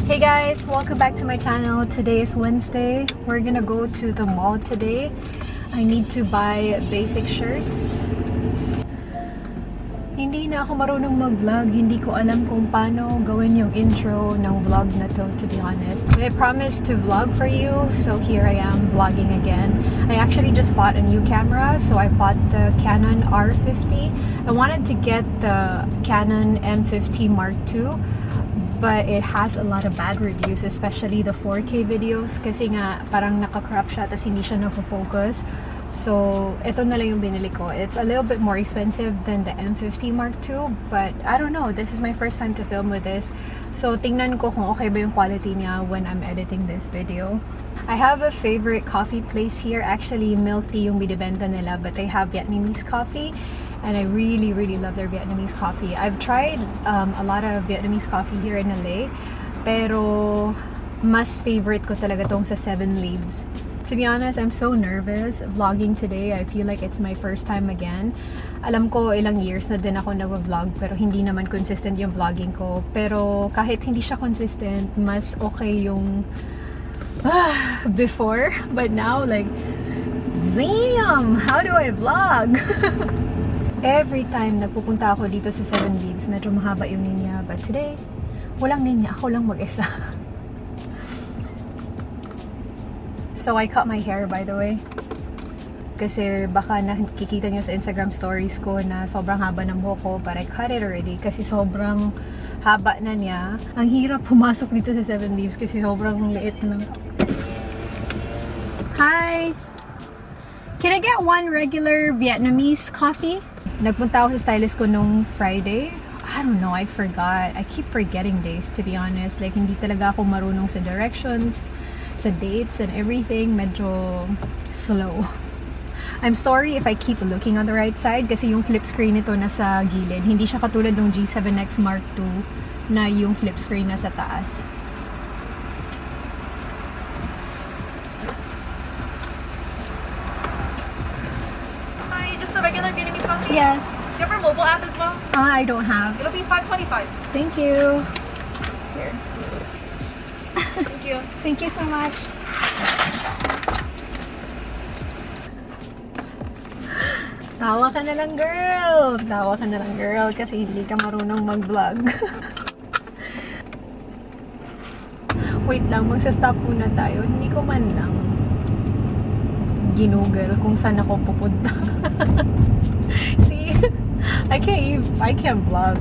Hey guys, welcome back to my channel. Today is Wednesday. We're gonna go to the mall today. I need to buy basic shirts. Hindi na ako marunong mag-vlog. Hindi ko alam kung paano gawin yung intro ng vlog na to be honest. I promised to vlog for you, so here I am vlogging again. I actually just bought a new camera, so I bought the Canon R50. I wanted to get the Canon M50 Mark II, but it has a lot of bad reviews, especially the 4K videos kasi nga parang naka-crop siya tapos hindi siya nafo-focus. So, ito na lang yung binili ko. It's a little bit more expensive than the M50 Mark II, but I don't know. This is my first time to film with this. So, tingnan ko kung okay ba yung quality niya when I'm editing this video. I have a favorite coffee place here. Actually, milk tea yung binibenta nila, but they have Vietnamese coffee. And I really love their Vietnamese coffee. I've tried a lot of Vietnamese coffee here in LA, pero mas favorite ko talaga tong sa 7 Leaves. To be honest, I'm so nervous vlogging today. I feel like it's my first time again. Alam ko ilang years na din ako nag-vlog pero hindi naman consistent yung vlogging ko. Pero kahit hindi siya consistent, mas okay yung before. But now, like, damn! How do I vlog? Every time nagpupunta ako dito sa 7 Leaves, medyo mahaba yung linya. But today, walang linya. Ako lang mag-isa. So, I cut my hair, by the way. Kasi baka nakikita nyo sa Instagram stories ko na sobrang haba ng buhok ko. But I cut it already kasi sobrang haba na niya. Ang hirap pumasok dito sa 7 Leaves kasi sobrang liit na. Hi! Can I get one regular Vietnamese coffee? Nagpunta ako sa stylist ko nung Friday. I don't know, I forgot. I keep forgetting days, to be honest. Like, hindi talaga ako marunong sa directions, sa dates and everything. Medyo slow. I'm sorry if I keep looking on the right side kasi yung flip screen nito nasa gilid. Hindi siya katulad ng G7X Mark II na yung flip screen nasa taas. Hi, just the regular Vietnamese coffee? Yes. Do you have our mobile app as well? I don't have. It'll be $5.25. Thank you. Here. Thank you. Thank you so much. Tawa ka na lang, girl. Tawa ka na lang, girl, kasi hindi ka marunong mag-vlog. Wait lang, magsa-stop muna tayo. Hindi ko man lang ginugol kung saan ako pupunta. See? I can't vlog.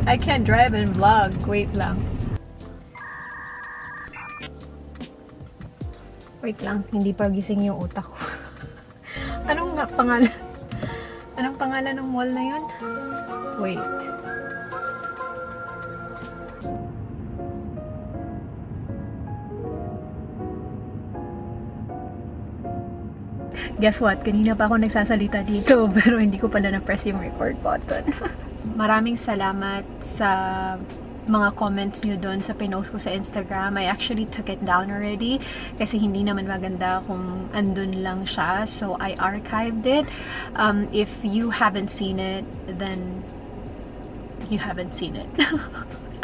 I can't drive and vlog. Wait lang. Wait lang, hindi pa gising yung utak ko. Anong pangalan? Anong pangalan ng mall na yun? Wait. Guess what? Kanina pa ako nagsasalita dito pero hindi ko pala na-press yung record button. Maraming salamat sa mga comments nyo doon sa pinost ko sa Instagram. I actually took it down already kasi hindi naman maganda kung andun lang siya. So, I archived it. If you haven't seen it, then you haven't seen it.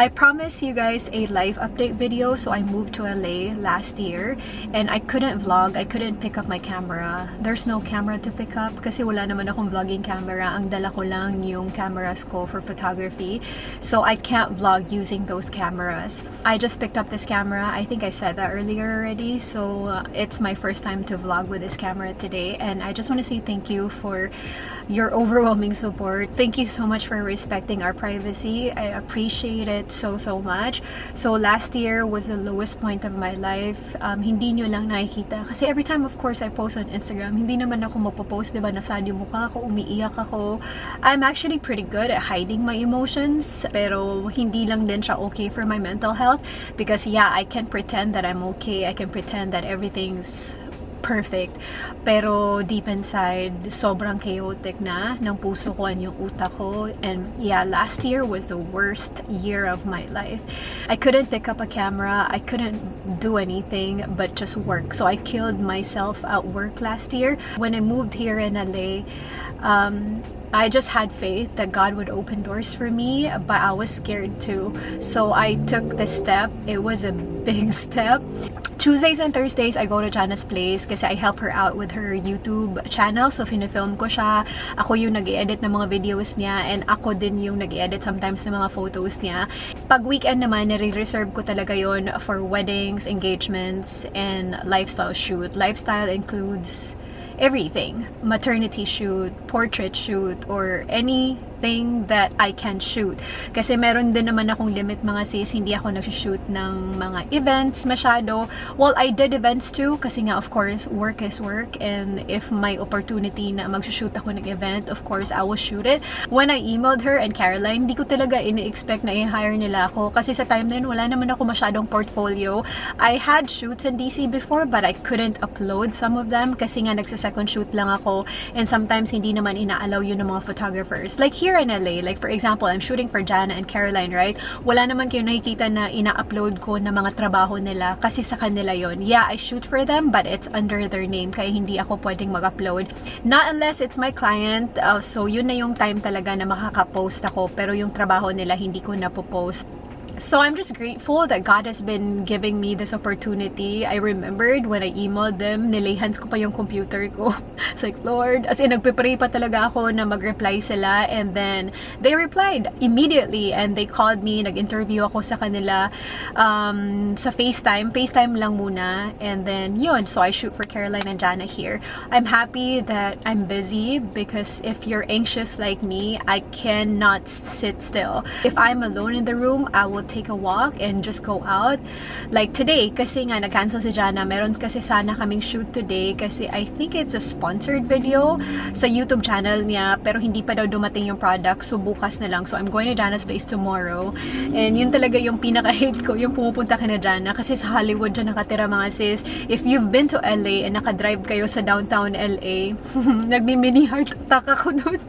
I promised you guys a life update video, so I moved to LA last year and I couldn't vlog, I couldn't pick up my camera. There's no camera to pick up kasi wala naman akong vlogging camera. Ang dala ko lang yung cameras ko for photography. So I can't vlog using those cameras. I just picked up this camera. I think I said that earlier already. So it's my first time to vlog with this camera today and I just want to say thank you for your overwhelming support. Thank you so much for respecting our privacy. I appreciate it so much. So last year was the lowest point of my life. Hindi nyo lang nakikita. Kasi every time of course I post on Instagram, hindi naman ako magpo-post, diba? Nasad yung mukha ko, umiiyak ako. I'm actually pretty good at hiding my emotions. Pero hindi lang din siya okay for my mental health. Because yeah, I can pretend that I'm okay. I can pretend that everything's perfect. Pero deep inside, sobrang chaotic na ng puso ko and yung utak ko. And yeah, last year was the worst year of my life. I couldn't pick up a camera. I couldn't do anything but just work. So I killed myself at work last year. When I moved here in LA, I just had faith that God would open doors for me, but I was scared too. So I took this step. It was a big step. Tuesdays and Thursdays, I go to Jana's place kasi I help her out with her YouTube channel. So, finifilm ko siya. Ako yung nag-edit ng mga videos niya and ako din yung nag-edit sometimes ng mga photos niya. Pag weekend naman, nare-reserve ko talaga yon for weddings, engagements, and lifestyle shoot. Lifestyle includes everything. Maternity shoot, portrait shoot, or anything that I can shoot. Kasi meron din naman akong limit mga sis, hindi ako nag-shoot ng mga events masyado. Well, I did events too, kasi nga of course, work is work, and if may opportunity na mag-shoot ako ng event, of course, I will shoot it. When I emailed her and Caroline, hindi ko talaga ini-expect na i-hire nila ako, kasi sa time na yun, wala naman ako masyadong portfolio. I had shoots in DC before, but I couldn't upload some of them, kasi nga second shoot lang ako, and sometimes hindi naman ina-allow yun ng mga photographers. Like here in LA, like for example, I'm shooting for Jana and Caroline, right? Wala naman kayo nakikita na ina-upload ko na mga trabaho nila kasi sa kanila yon. Yeah, I shoot for them, but it's under their name, kaya hindi ako pwedeng mag-upload. Not unless it's my client, so yun na yung time talaga na makaka-post ako, pero yung trabaho nila hindi ko na-post. So I'm just grateful that God has been giving me this opportunity. I remembered when I emailed them, nilihans ko pa yung computer ko. It's like, Lord, as in nagpe-pray pa talaga ako na mag-reply sila, and then they replied immediately and they called me, nag-interview ako sa kanila sa FaceTime lang muna, and then yun, so I shoot for Caroline and Jana here. I'm happy that I'm busy because if you're anxious like me, I cannot sit still. If I'm alone in the room, I will take a walk and just go out. Like today, kasi nga nag-cancel si Jana, meron kasi sana kaming shoot today kasi I think it's a sponsored video sa YouTube channel niya, pero hindi pa daw dumating yung product, so bukas na lang. So I'm going to Jana's place tomorrow, and yun talaga yung pinaka-hate ko, yung pumupunta ka na Jana, kasi sa Hollywood dyan nakatira mga sis. If you've been to LA and nakadrive kayo sa downtown LA, nagmi-mini heart attack ako dun.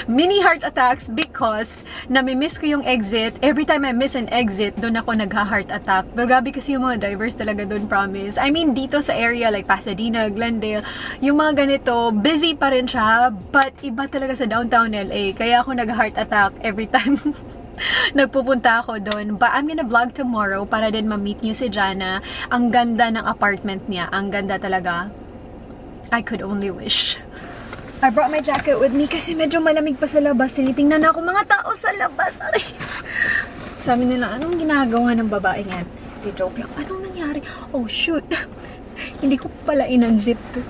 Mini heart attacks because nami-miss ko yung exit. Every time I miss an exit, doon ako nagha-heart attack. Pero grabe kasi yung mga drivers talaga doon, promise. I mean, dito sa area like Pasadena, Glendale, yung mga ganito, busy pa rin siya, but iba talaga sa downtown LA. Kaya ako nag-heart attack every time nagpupunta ako doon. But I'm gonna vlog tomorrow para din ma-meet niyo si Jana. Ang ganda ng apartment niya. Ang ganda talaga. I could only wish. I brought my jacket with me kasi medyo malamig pa sa labas. Tinitingnan na ako mga tao sa labas. Aray. Sabi nila, anong ginagawa ng babae yan? Di joke lang. Anong nangyari? Oh, shoot. Hindi ko pala in-unzip to.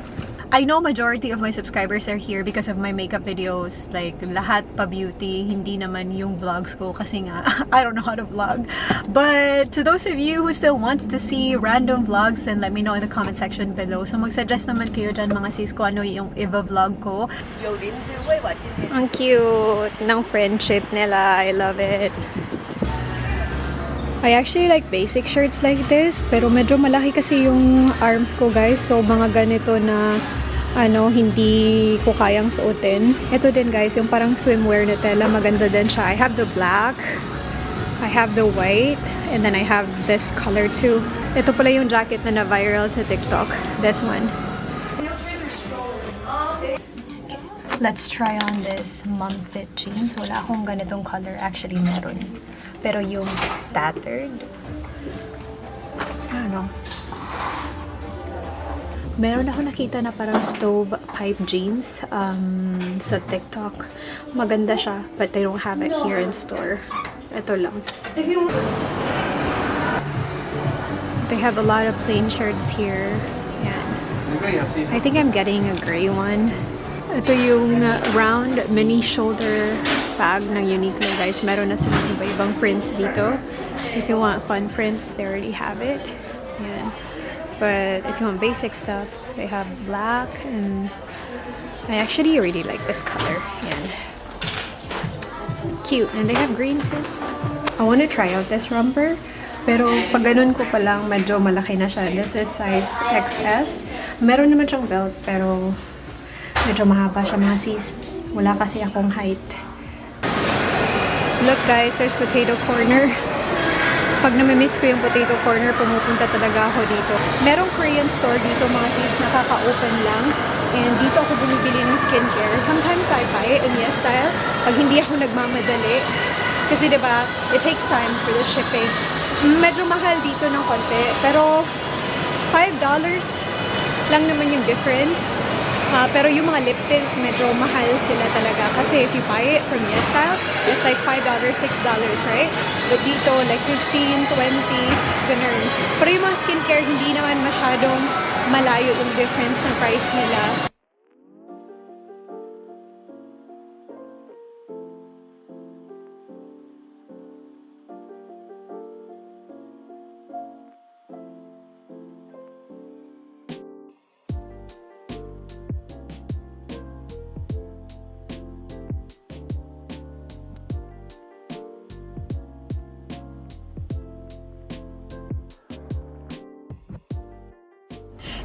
I know majority of my subscribers are here because of my makeup videos. Like, lahat pa beauty. Hindi naman yung vlogs ko kasi nga, I don't know how to vlog. But to those of you who still wants to see random vlogs, then let me know in the comment section below. So mag-suggest naman kayo dyan mga sis ko ano yung i-vlog ko. Ang cute ng friendship nila. I love it. I actually like basic shirts like this, pero medyo malaki kasi yung arms ko, guys. So, mga ganito na, hindi ko kayang suotin. Ito din, guys, yung parang swimwear na tela. Maganda din siya. I have the black, I have the white, and then I have this color too. Ito pala yung jacket na na-viral sa TikTok. This one. Let's try on this mom fit jeans. Wala akong ganitong color. Actually, meron. Pero yung tattered, I don't know. Meron ako nakita na parang stove pipe jeans sa TikTok. Maganda siya, but they don't have it here in store. Ito lang. They have a lot of plain shirts here. Yan. I think I'm getting a gray one. Ito yung round mini shoulder bag ng Uniqlo, guys. Meron na silang iba-ibang prints dito. If you want fun prints, they already have it. Yan. But if you want basic stuff, they have black, and I actually really like this color. Yan. Cute. And they have green too. I want to try out this romper. Pero pag ganun ko pa lang, medyo malaki na siya. This is size XS. Meron naman siyang belt, pero medyo mahaba siya mga sis. Wala kasi akong height. Look guys, there's potato corner. Pag namimiss ko yung potato corner, pumupunta talaga ako dito. Merong Korean store dito mga sis, nakaka-open lang. And dito ako bumibili ng skincare. Sometimes I buy it in YesStyle pag hindi ako nagmamadali. Kasi diba, it takes time for the shipping. Medyo mahal dito ng konti. Pero $5 lang naman yung difference. Pero yung mga lip tint, medyo mahal sila talaga. Kasi if you buy it from YesStyle, it's like $5, $6, right? But dito, like 15, 20, ganun. Pero yung mga skincare, hindi naman masyadong malayo yung difference ng price nila.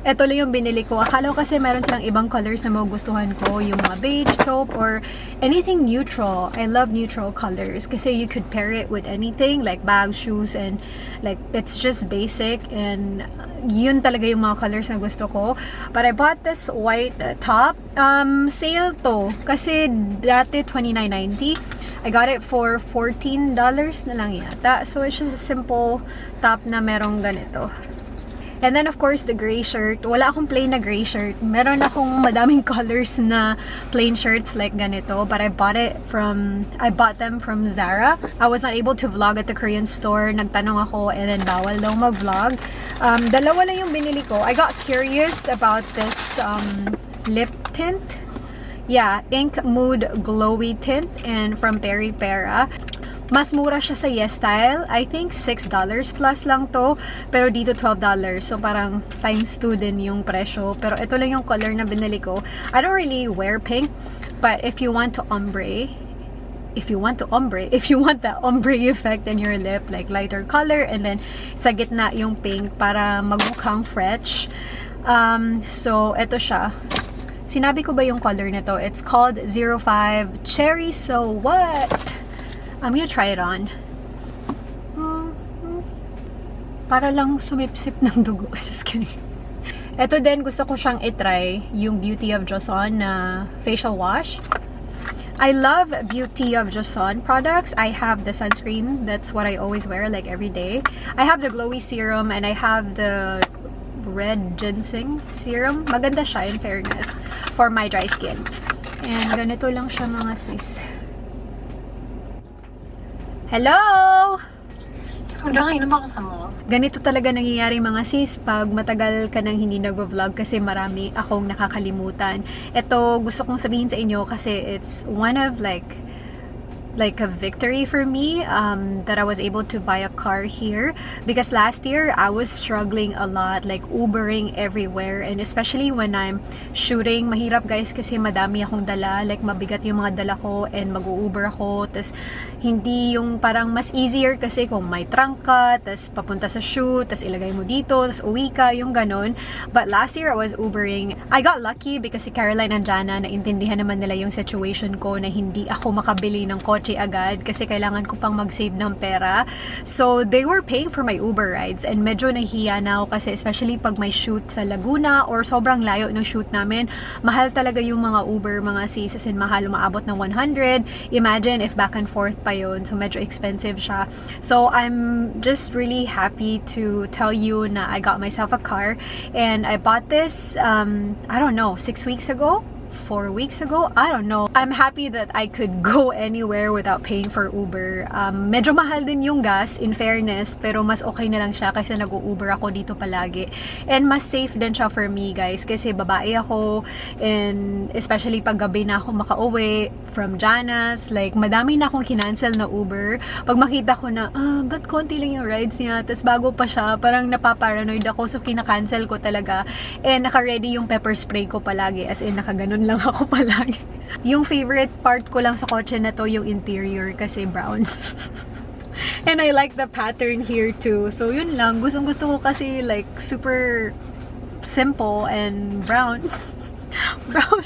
Ito lang yung binili ko. Akala ko kasi meron silang ibang colors na magugustuhan ko. Yung mga beige, taupe, or anything neutral. I love neutral colors. Kasi you could pair it with anything. Like bags, shoes, and like it's just basic. And yun talaga yung mga colors na gusto ko. But I bought this white top. Sale to. Kasi dati $29.90. I got it for $14 na lang yata. So it's just a simple top na merong ganito. And then, of course, the gray shirt. Wala akong plain na gray shirt. Meron akong madaming colors na plain shirts like ganito. But I bought them from Zara. I was not able to vlog at the Korean store. Nagtanong ako and then bawal daw mag-vlog. Dalawa lang yung binili ko. I got curious about this lip tint. Yeah, Ink Mood Glowy Tint and from Peri Pera. Mas mura siya sa YesStyle. I think $6 plus lang to. Pero dito $12. So parang times 2 din yung presyo. Pero ito lang yung color na binili ko. I don't really wear pink. But if you want the ombre effect in your lip, like lighter color, and then sa gitna yung pink para magmukhang fresh. So ito siya. Sinabi ko ba yung color nito? It's called 05 Cherry So What? I'm gonna try it on. Para lang sumipsip ng dugo. Just kidding. Ito din, gusto ko siyang itry. Yung Beauty of Joseon na facial wash. I love Beauty of Joseon products. I have the sunscreen. That's what I always wear, like every day. I have the glowy serum and I have the red ginseng serum. Maganda siya, in fairness, for my dry skin. And ganito lang siya mga sis. Hello! Ganito talaga nangyayari mga sis pag matagal ka nang hindi nag-vlog kasi marami akong nakakalimutan. Ito gusto kong sabihin sa inyo kasi it's one of like a victory for me that I was able to buy a car here because last year I was struggling a lot, like Ubering everywhere, and especially when I'm shooting, mahirap guys kasi madami akong dala, like mabigat yung mga dala ko and mag-Uber ako, tas hindi yung parang mas easier kasi kung may trunk ka, tas papunta sa shoot, tas ilagay mo dito, tas uwi ka, yung ganon. But last year I was Ubering. I got lucky because si Caroline and Jana naintindihan naman nila yung situation ko na hindi ako makabili ng kotse agad kasi kailangan ko pang mag-save ng pera. So, they were paying for my Uber rides and medyo nahihiya na ako kasi especially pag may shoot sa Laguna or sobrang layo ng shoot namin, mahal talaga yung mga Uber, mga sis, as in mahal, umaabot ng 100. Imagine if back and forth pa yun. So, medyo expensive siya. So, I'm just really happy to tell you na I got myself a car and I bought this, I don't know, 6 weeks ago? 4 weeks ago? I don't know. I'm happy that I could go anywhere without paying for Uber. Medyo mahal din yung gas, in fairness, pero mas okay na lang siya kasi nag-Uber ako dito palagi. And mas safe din siya for me, guys, kasi babae ako, and especially pag gabi na ako makauwi from Jana's, like, madami na akong kinancel na Uber. Pag makita ko na, ba't konti lang yung rides niya, tas bago pa siya, parang napaparanoid ako, so kinakancel ko talaga. And naka-ready yung pepper spray ko palagi, as in nakaganon lang ako palagi. Yung favorite part ko lang sa kotse na to, yung interior kasi brown. And I like the pattern here too. So yun lang, gustong-gusto ko kasi like super simple and brown. Brown.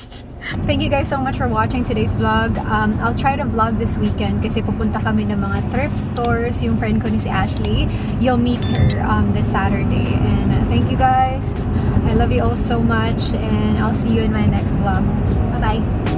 Thank you guys so much for watching today's vlog. I'll try to vlog this weekend kasi pupunta kami ng mga thrift stores. Yung friend ko ni si Ashley, you'll meet her this Saturday. And thank you guys. I love you all so much and I'll see you in my next vlog. Bye-bye.